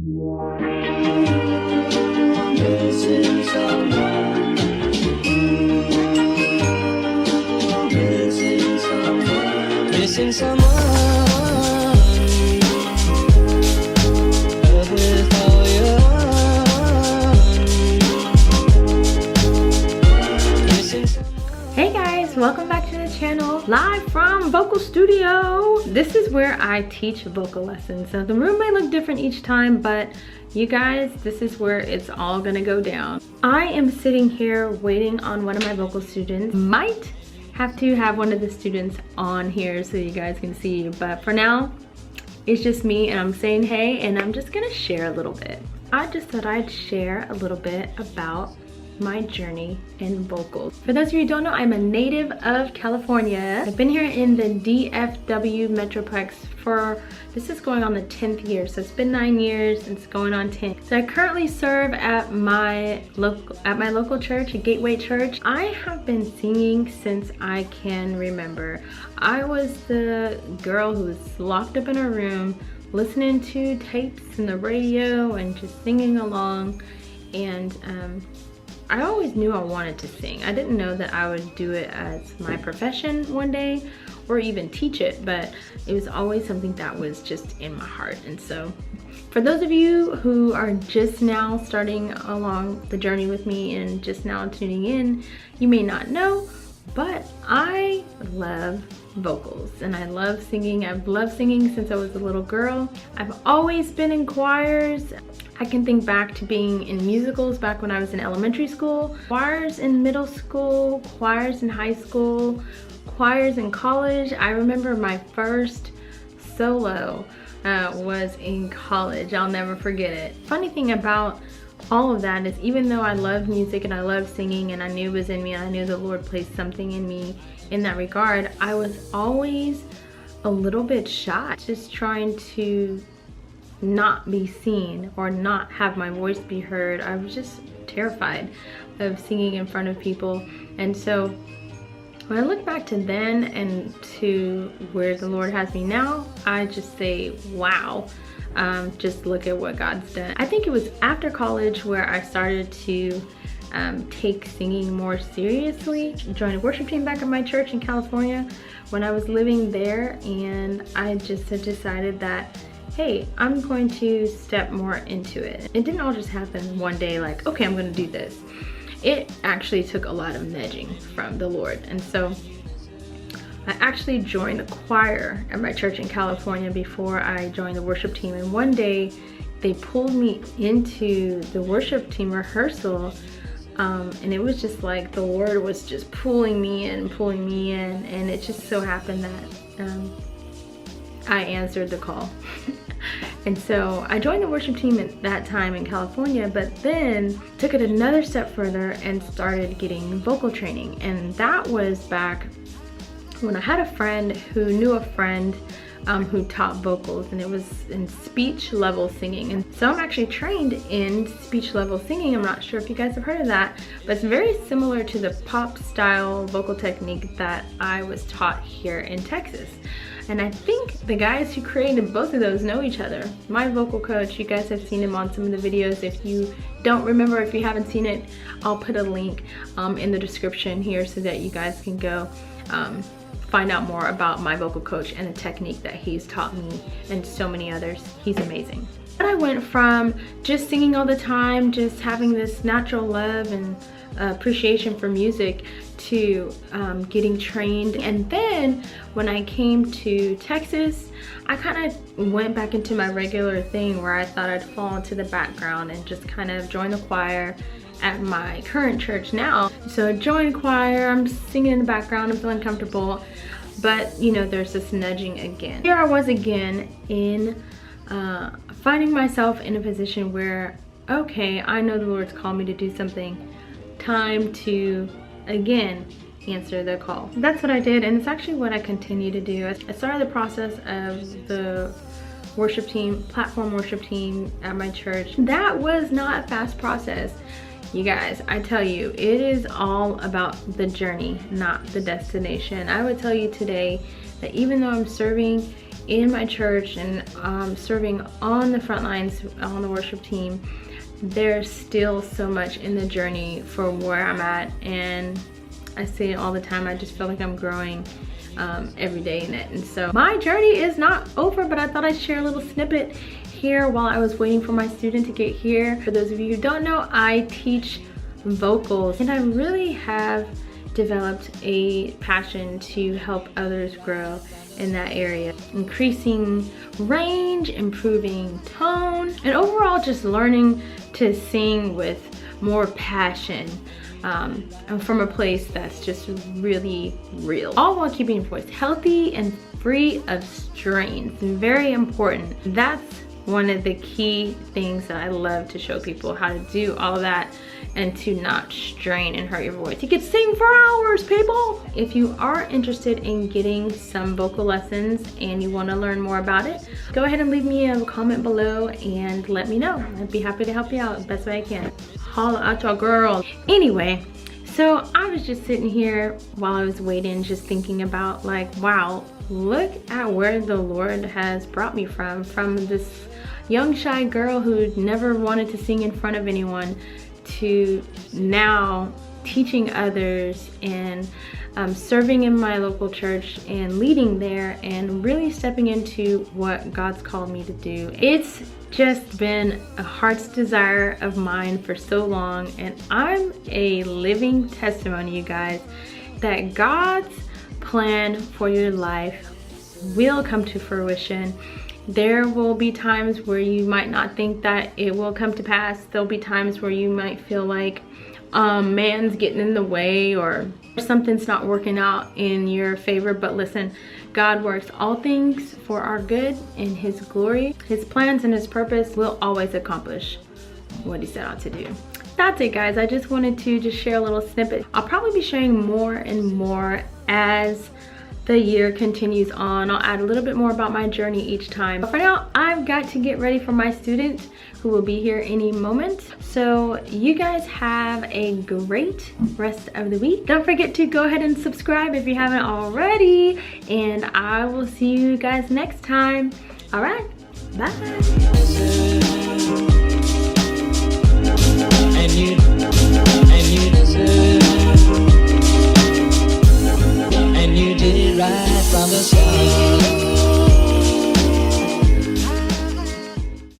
Missing someone. Missing someone. Missing someone. With all your missing someone. Hey guys, welcome back to the channel, live from vocal studio. This is where I teach vocal lessons. So the room may look different each time, but you guys, this is where it's all gonna go down. I am sitting here waiting on one of my vocal students. Might have to have one of the students on here so you guys can see, but for now, it's just me and I'm saying hey, and I'm just gonna share a little bit. I just thought I'd share a little bit about my journey in vocals. For those of you who don't know, I'm a native of California. I've been here in the DFW Metroplex for, this is going on the 10th year, so it's been 9 years and it's going on 10. So I currently serve at my local church, a Gateway Church. I have been singing since I can remember. I was the girl who was locked up in her room, listening to tapes and the radio and just singing along. And I always knew I wanted to sing. I didn't know that I would do it as my profession one day or even teach it, but it was always something that was just in my heart. And so for those of you who are just now starting along the journey with me and just now tuning in, you may not know, but I love vocals and I love singing. I've loved singing since I was a little girl. I've always been in choirs. I can think back to being in musicals back when I was in elementary school, choirs in middle school, choirs in high school, choirs in college. I remember my first solo was in college. I'll never forget it. Funny thing about all of that is, even though I love music and I love singing and I knew it was in me and I knew the Lord placed something in me in that regard, I was always a little bit shy, just trying to not be seen or not have my voice be heard. I was just terrified of singing in front of people. And so when I look back to then and to where the Lord has me now, I just say, wow, just look at what God's done. I think it was after college where I started to take singing more seriously. Joined a worship team back at my church in California when I was living there, and I just had decided that, hey, I'm going to step more into it. It didn't all just happen one day like, okay, I'm gonna do this. It actually took a lot of nudging from the Lord. And so I actually joined the choir at my church in California before I joined the worship team. And one day they pulled me into the worship team rehearsal. And it was just like the Lord was just pulling me in. And it just so happened that I answered the call. And so I joined the worship team at that time in California, but then took it another step further and started getting vocal training. And that was back when I had a friend who knew a friend who taught vocals, and it was in speech level singing. And so I'm actually trained in speech level singing. I'm not sure if you guys have heard of that, but it's very similar to the pop style vocal technique that I was taught here in Texas. And I think the guys who created both of those know each other. My vocal coach, you guys have seen him on some of the videos. If you don't remember, if you haven't seen it, I'll put a link in the description here so that you guys can go find out more about my vocal coach and the technique that he's taught me and so many others. He's amazing. But I went from just singing all the time, just having this natural love and appreciation for music, to getting trained. And then when I came to Texas, I kind of went back into my regular thing where I thought I'd fall into the background and just kind of join the choir at my current church now. So I joined choir, I'm singing in the background, I'm feeling comfortable, but you know, there's this nudging again. Here I was again in finding myself in a position where, okay, I know the Lord's called me to do something. Time to, again, answer the call. That's what I did, and it's actually what I continue to do. I started the process of the worship team, platform worship team at my church. That was not a fast process. You guys, I tell you, it is all about the journey, not the destination. I would tell you today that even though I'm serving in my church and serving on the front lines on the worship team, there's still so much in the journey for where I'm at, and I say it all the time, I just feel like I'm growing every day in it. And so my journey is not over, but I thought I'd share a little snippet here while I was waiting for my student to get here. For those of you who don't know, I teach vocals, and I really have developed a passion to help others grow in that area, increasing range, improving tone, and overall just learning to sing with more passion, and from a place that's just really real, all while keeping your voice healthy and free of strains. Very important. That's one of the key things that I love to show people, how to do all of that and to not strain and hurt your voice. You could sing for hours, people. If you are interested in getting some vocal lessons and you want to learn more about it, go ahead and leave me a comment below and let me know. I'd be happy to help you out the best way I can. Holla at your girl. Anyway, so I was just sitting here while I was waiting, just thinking about, like, wow, look at where the Lord has brought me from this young shy girl who never wanted to sing in front of anyone, to now teaching others and serving in my local church and leading there and really stepping into what God's called me to do. It's just been a heart's desire of mine for so long, and I'm a living testimony, you guys, that God's plan for your life will come to fruition. There will be times where you might not think that it will come to pass. There'll be times where you might feel like man's getting in the way or something's not working out in your favor. But listen, God works all things for our good and His glory. His plans and His purpose will always accomplish what He set out to do. That's it, guys. I just wanted to just share a little snippet. I'll probably be sharing more and more as the year continues on. I'll add a little bit more about my journey each time. But for now, I've got to get ready for my student who will be here any moment. So you guys have a great rest of the week. Don't forget to go ahead and subscribe if you haven't already. And I will see you guys next time. All right, bye.